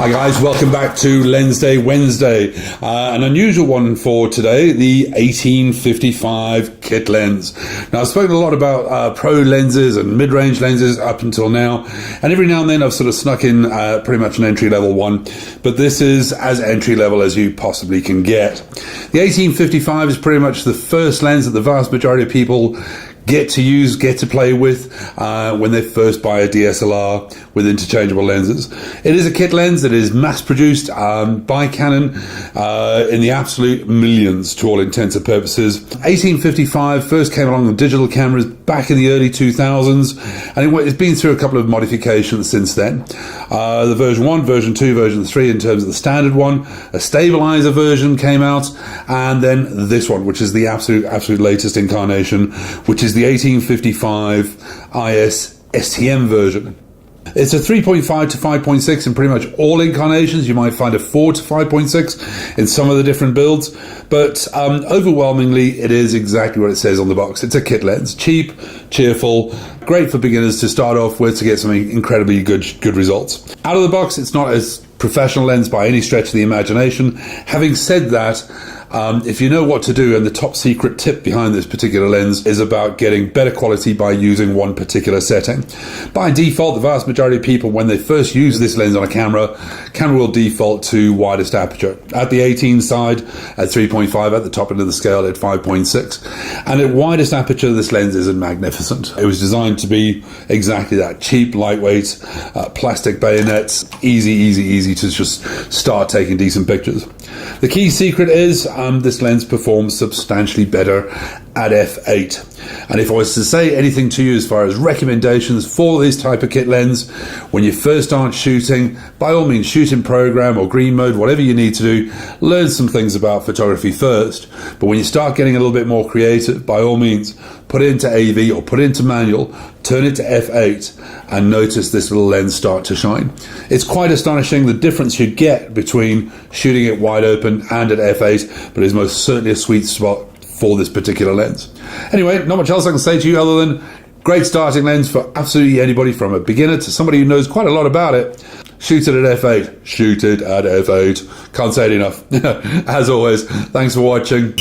Hi guys, welcome back to Lensday Wednesday. An unusual one for today, the 1855 kit lens. Now I've spoken a lot about pro lenses and mid-range lenses up until now, and every now and then I've sort of snuck in pretty much an entry-level one, but this is as entry-level as you possibly can get. The 1855 is pretty much the first lens that the vast majority of people get to use, get to play with when they first buy a DSLR with interchangeable lenses. It is a kit lens that is mass-produced by Canon in the absolute millions to all intents and purposes. 1855 first came along with digital cameras back in the early 2000s, and it's been through a couple of modifications since then. The version 1, version 2, version 3 in terms of the standard one, a stabilizer version came out, and then this one, which is the absolute latest incarnation, which is the 1855 IS STM version. It's a 3.5 to 5.6 in pretty much all incarnations. You might find a 4 to 5.6 in some of the different builds, but overwhelmingly it is exactly what it says on the box. It's a kit lens, cheap, cheerful, great for beginners to start off with to get some incredibly good results. Out of the box, it's not as professional lens by any stretch of the imagination. Having said that, if you know what to do, and the top secret tip behind this particular lens is about getting better quality by using one particular setting. By default, the vast majority of people, when they first use this lens on a camera will default to widest aperture. At the 18 side, at 3.5, at the top end of the scale at 5.6. And at widest aperture, this lens isn't magnificent. It was designed to be exactly that, cheap, lightweight, plastic bayonets, easy to just start taking decent pictures. The key secret is this lens performs substantially better at f8. And if I was to say anything to you as far as recommendations for this type of kit lens, when you first start shooting, by all means shoot in program or green mode, whatever you need to do, learn some things about photography first. But when you start getting a little bit more creative, by all means, put it into AV or put it into manual, turn it to f8, and notice this little lens start to shine. It's quite astonishing the difference you get between shooting it wide open and at f8, but it's most certainly a sweet spot for this particular lens. Anyway, not much else I can say to you other than great starting lens for absolutely anybody from a beginner to somebody who knows quite a lot about it. Shoot it at f8. Shoot it at f8. Can't say it enough. As always, thanks for watching.